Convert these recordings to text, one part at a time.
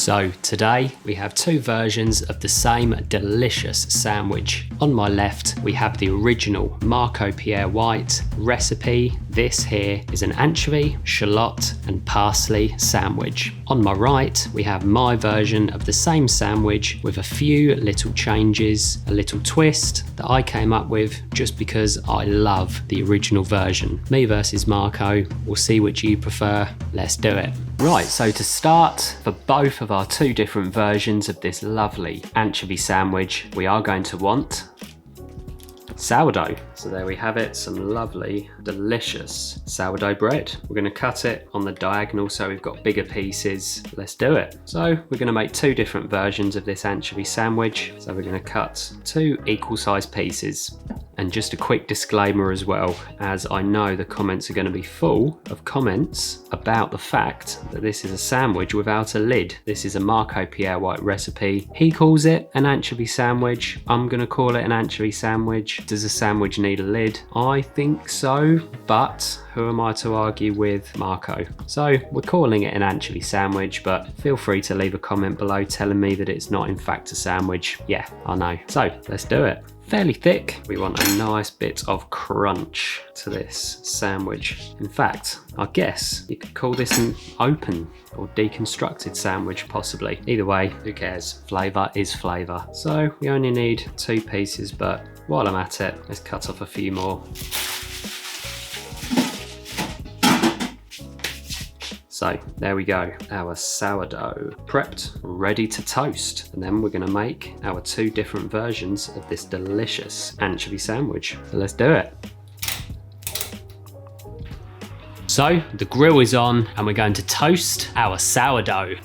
So today we have two versions of the same delicious sandwich. On my left we have the original Marco Pierre white recipe. This here is an anchovy, shallot and parsley sandwich. On my right we have my version of the same sandwich with a few little changes, a little twist that I came up with just because I love the original version. Me versus Marco, we'll see which you prefer. Let's do it. Right, so to start, for both of our two different versions of this lovely anchovy sandwich, we are going to want sourdough. So there we have it, some lovely, delicious sourdough bread. We're going to cut it on the diagonal so we've got bigger pieces. Let's do it. So we're going to make two different versions of this anchovy sandwich. So we're going to cut two equal sized pieces. And just a quick disclaimer as well, as I know the comments are going to be full of comments about the fact that this is a sandwich without a lid. This is a Marco Pierre white recipe. He calls it an anchovy sandwich. I'm going to call it an anchovy sandwich. Does a sandwich need a lid? I think so, but who am I to argue with Marco? So we're calling it an anchovy sandwich, but feel free to leave a comment below telling me that it's not in fact a sandwich. Yeah, I know. So let's do it. Fairly thick. We want a nice bit of crunch to this sandwich. In fact, I guess you could call this an open or deconstructed sandwich possibly. Either way, who cares? Flavour is flavour. So we only need two pieces, but while I'm at it, let's cut off a few more. So there we go, our sourdough prepped, ready to toast. And then we're gonna make our two different versions of this delicious anchovy sandwich. So let's do it. So the grill is on and we're going to toast our sourdough.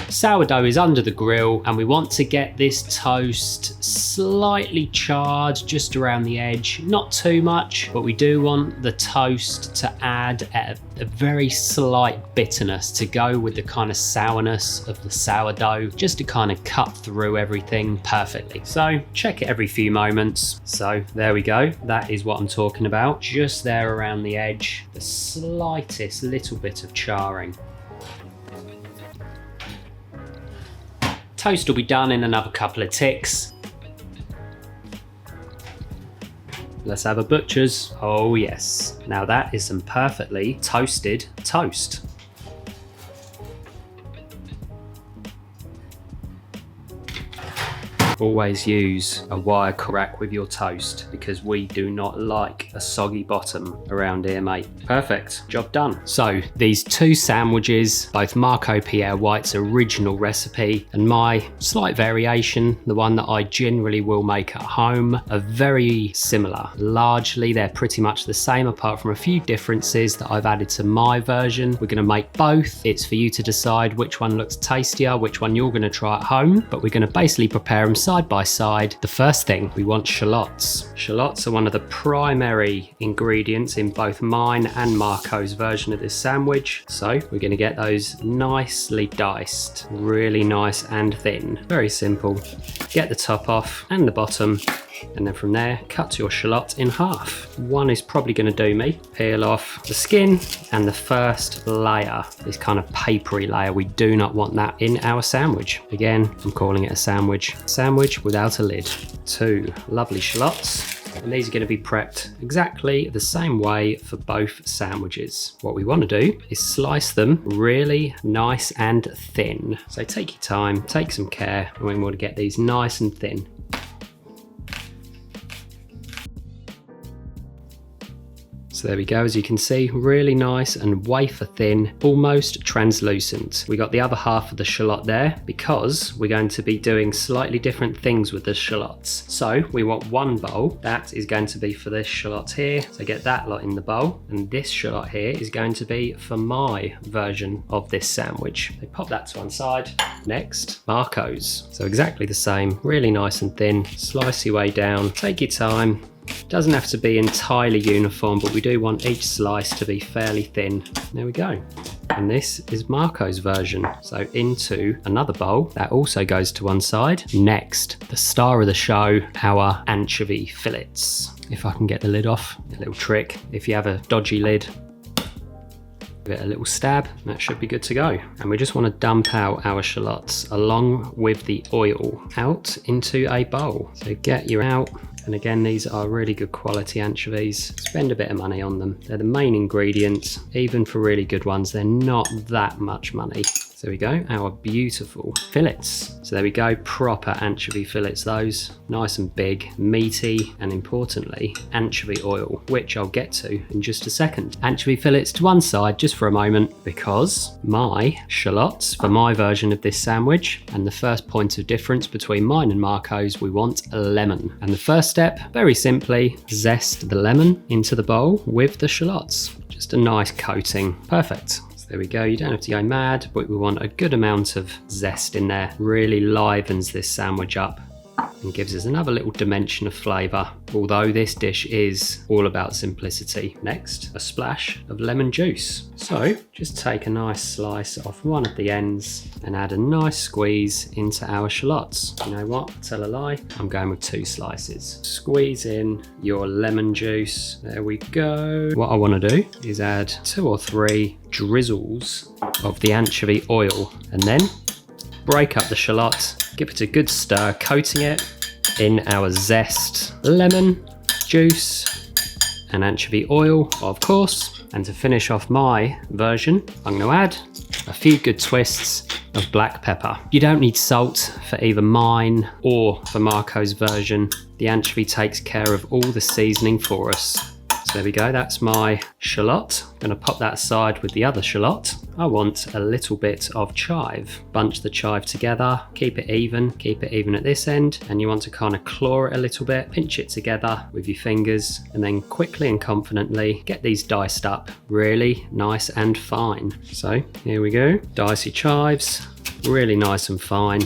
Sourdough is under the grill and we want to get this toast slightly charred just around the edge, not too much, but we do want the toast to add a very slight bitterness to go with the kind of sourness of the sourdough, just to kind of cut through everything perfectly. So check it every few moments. So there we go, that is what I'm talking about, just there around the edge, the slightest little bit of charring. Toast will be done in another couple of ticks. Let's have a butcher's. Oh yes. Now that is some perfectly toasted toast. Always use a wire rack with your toast because we do not like a soggy bottom around here, mate. Perfect, job done. So these two sandwiches, both Marco Pierre White's original recipe and my slight variation, the one that I generally will make at home, are very similar. Largely, they're pretty much the same apart from a few differences that I've added to my version. We're gonna make both. It's for you to decide which one looks tastier, which one you're gonna try at home, but we're gonna basically prepare them side by side. The first thing, we want shallots. Shallots are one of the primary ingredients in both mine and Marco's version of this sandwich. So we're going to get those nicely diced, really nice and thin. Very simple. Get the top off and the bottom. And then from there, cut your shallot in half. One is probably going to do me. Peel off the skin and the first layer, this kind of papery layer. We do not want that in our sandwich. Again, I'm calling it a sandwich. Sandwich without a lid. Two lovely shallots. And these are going to be prepped exactly the same way for both sandwiches. What we want to do is slice them really nice and thin. So take your time, take some care, and we want to get these nice and thin. So there we go, as you can see, really nice and wafer thin, almost translucent. We got the other half of the shallot there because we're going to be doing slightly different things with the shallots. So we want one bowl, that is going to be for this shallot here. So get that lot in the bowl. And this shallot here is going to be for my version of this sandwich. So pop that to one side. Next, Marco's. So exactly the same, really nice and thin. Slice your way down, take your time. Doesn't have to be entirely uniform, but we do want each slice to be fairly thin. There we go. And this is Marco's version. So into another bowl, that also goes to one side. Next, the star of the show, our anchovy fillets. If I can get the lid off, a little trick. If you have a dodgy lid, Give it a little stab, that should be good to go. And we just want to dump out our shallots along with the oil out into a bowl. So get your out. And again, these are really good quality anchovies. Spend a bit of money on them. They're the main ingredient. Even for really good ones, they're not that much money. So there we go, our beautiful fillets. So there we go, proper anchovy fillets those. Nice and big, meaty, and importantly, anchovy oil, which I'll get to in just a second. Anchovy fillets to one side just for a moment, because my shallots for my version of this sandwich, and the first point of difference between mine and Marco's, we want a lemon. And the first step, very simply, zest the lemon into the bowl with the shallots. Just a nice coating, perfect. There we go, you don't have to go mad, but we want a good amount of zest in there. Really livens this sandwich up and gives us another little dimension of flavour, although this dish is all about simplicity. Next, a splash of lemon juice. So just take a nice slice off one of the ends and add a nice squeeze into our shallots. You know what, tell a lie, I'm going with 2 slices. Squeeze in your lemon juice, there we go. What I want to do is add 2 or 3 drizzles of the anchovy oil, and then break up the shallot, give it a good stir, coating it in our zest, lemon juice and anchovy oil, of course. And to finish off my version, I'm going to add a few good twists of black pepper. You don't need salt for either mine or for Marco's version. The anchovy takes care of all the seasoning for us. So there we go, that's my shallot. I'm going to pop that aside with the other shallot. I want a little bit of chive. Bunch the chive together, keep it even at this end, and you want to kind of claw it a little bit, pinch it together with your fingers, and then quickly and confidently get these diced up really nice and fine. So here we go, dice your chives, really nice and fine.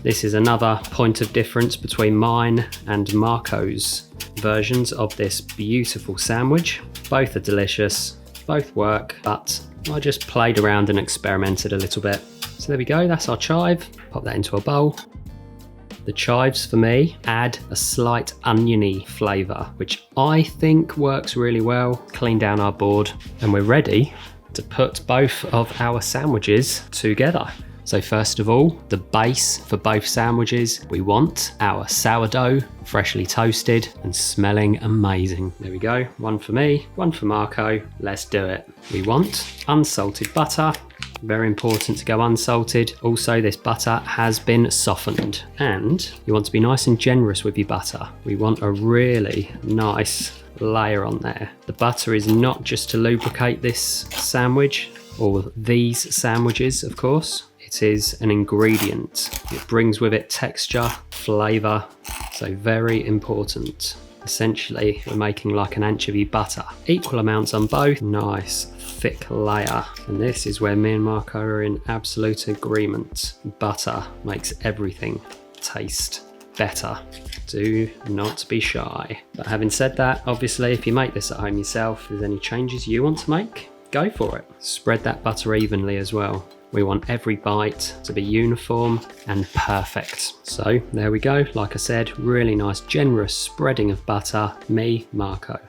This is another point of difference between mine and Marco's versions of this beautiful sandwich. Both are delicious, both work, but I just played around and experimented a little bit. So there we go, that's our chive. Pop that into a bowl. The chives for me add a slight oniony flavour, which I think works really well. Clean down our board and we're ready to put both of our sandwiches together. So first of all, the base for both sandwiches, we want our sourdough, freshly toasted and smelling amazing. There we go, one for me, one for Marco, let's do it. We want unsalted butter, very important to go unsalted. Also, this butter has been softened, and you want to be nice and generous with your butter. We want a really nice layer on there. The butter is not just to lubricate this sandwich, or these sandwiches, of course. It is an ingredient. It brings with it texture, flavour, so very important. Essentially, we're making like an anchovy butter. Equal amounts on both, nice thick layer. And this is where me and Marco are in absolute agreement. Butter makes everything taste better. Do not be shy. But having said that, obviously, if you make this at home yourself, if there's any changes you want to make, go for it. Spread that butter evenly as well. We want every bite to be uniform and perfect. So there we go. Like I said, really nice, generous spreading of butter. Me, Marco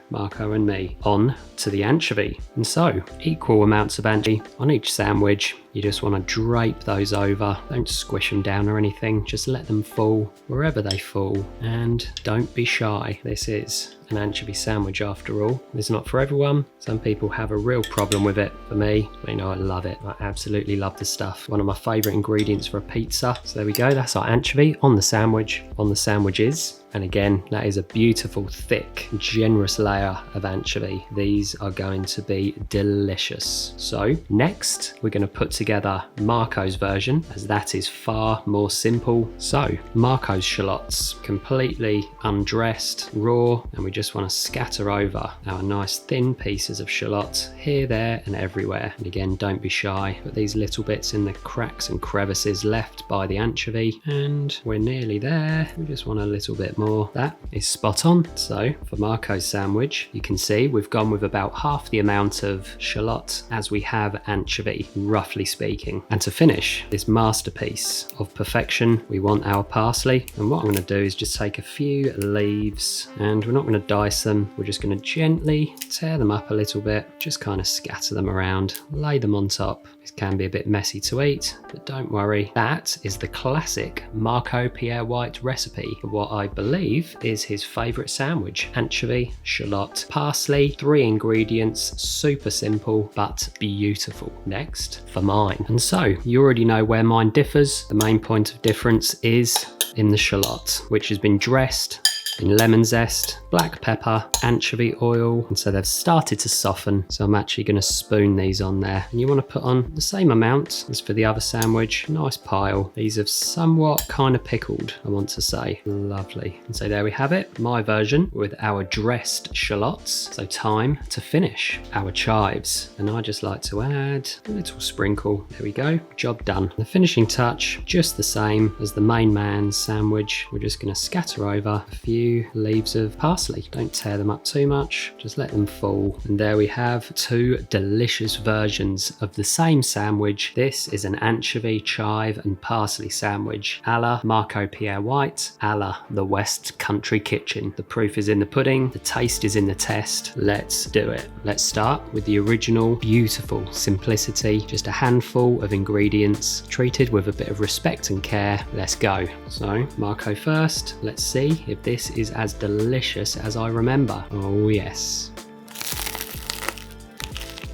and me. On to the anchovy. And so equal amounts of anchovy on each sandwich. You just want to drape those over. Don't squish them down or anything. Just let them fall wherever they fall. And don't be shy. This is an anchovy sandwich after all. It's not for everyone. Some people have a real problem with it. For me, you know, I love it. I absolutely love the stuff. One of my favourite ingredients for a pizza. So there we go. That's our anchovy on the sandwich, on the sandwiches. And again, that is a beautiful, thick, generous layer of anchovy. These are going to be delicious. So next, we're going to put together Marco's version, as that is far more simple. So Marco's shallots, completely undressed, raw, and we just want to scatter over our nice thin pieces of shallot here, there, and everywhere. And again, don't be shy. Put these little bits in the cracks and crevices left by the anchovy, and we're nearly there. We just want a little bit more. more. That is spot on. So for Marco's sandwich, you can see we've gone with about half the amount of shallot as we have anchovy, roughly speaking. And to finish this masterpiece of perfection, we want our parsley. And what I'm going to do is just take a few leaves, and we're not going to dice them. We're just going to gently tear them up a little bit, just kind of scatter them around, lay them on top. This can be a bit messy to eat, but don't worry. That is the classic Marco Pierre White recipe for what I believe is his favourite sandwich. Anchovy, shallot, parsley, 3 ingredients, super simple, but beautiful. Next, for mine. And so, you already know where mine differs. The main point of difference is in the shallot, which has been dressed in lemon zest, black pepper, anchovy oil, and so they've started to soften. So I'm actually going to spoon these on there, and you want to put on the same amount as for the other sandwich. Nice pile. These have somewhat kind of pickled, I want to say. Lovely. And so there we have it, my version with our dressed shallots. So time to finish our chives, and I just like to add a little sprinkle. There we go, job done. The finishing touch, just the same as the main man's sandwich. We're just going to scatter over a few leaves of parsley. Don't tear them up too much, just let them fall. And there we have 2 delicious versions of the same sandwich. This is an anchovy, chive and parsley sandwich a la Marco Pierre White, a la the West Country Kitchen. The proof is in the pudding, the taste is in the test. Let's do it. Let's start with the original beautiful simplicity, just a handful of ingredients treated with a bit of respect and care. Let's go. So Marco first. Let's see if this is as delicious as I remember. Oh yes.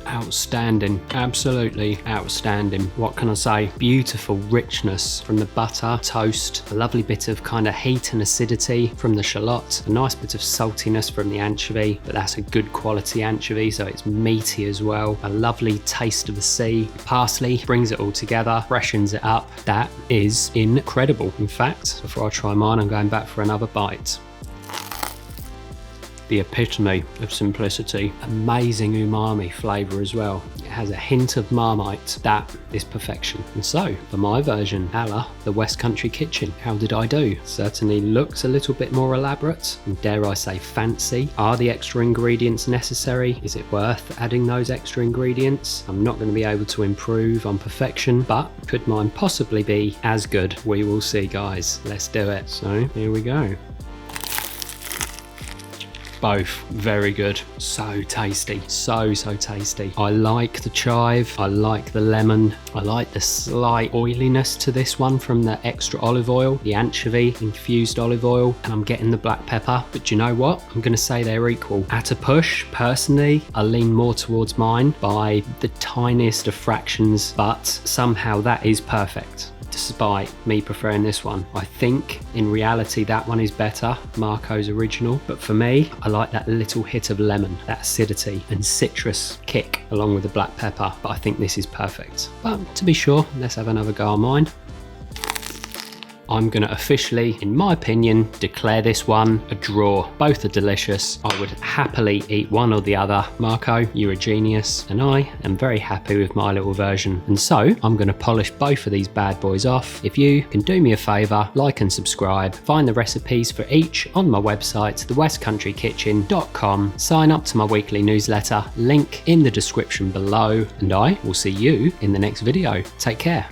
Outstanding, absolutely outstanding. What can I say? Beautiful richness from the butter, toast, a lovely bit of kind of heat and acidity from the shallot, a nice bit of saltiness from the anchovy, but that's a good quality anchovy, so it's meaty as well. A lovely taste of the sea. Parsley brings it all together, freshens it up. That is incredible. In fact, before I try mine, I'm going back for another bite. The epitome of simplicity. Amazing umami flavour as well. It has a hint of Marmite. That is perfection. And so, for my version, a la the West Country Kitchen, how did I do? Certainly looks a little bit more elaborate, and dare I say fancy. Are the extra ingredients necessary? Is it worth adding those extra ingredients? I'm not going to be able to improve on perfection, but could mine possibly be as good? We will see, guys. Let's do it. So, here we go. Both very good. So tasty. So tasty. I like the chive. I like the lemon. I like the slight oiliness to this one from the extra olive oil, the anchovy, infused olive oil, and I'm getting the black pepper. But do you know what? I'm going to say they're equal. At a push, personally, I lean more towards mine by the tiniest of fractions, but somehow that is perfect. Despite me preferring this one. I think in reality that one is better, Marco's original, but for me I like that little hit of lemon, that acidity and citrus kick along with the black pepper, but I think this is perfect. But to be sure, let's have another go on mine. I'm going to officially, in my opinion, declare this one a draw. Both are delicious. I would happily eat one or the other. Marco, you're a genius, and I am very happy with my little version. And so I'm going to polish both of these bad boys off. If you can do me a favour, like and subscribe, find the recipes for each on my website, thewckcountryKitchen.com, sign up to my weekly newsletter, link in the description below, and I will see you in the next video. Take care.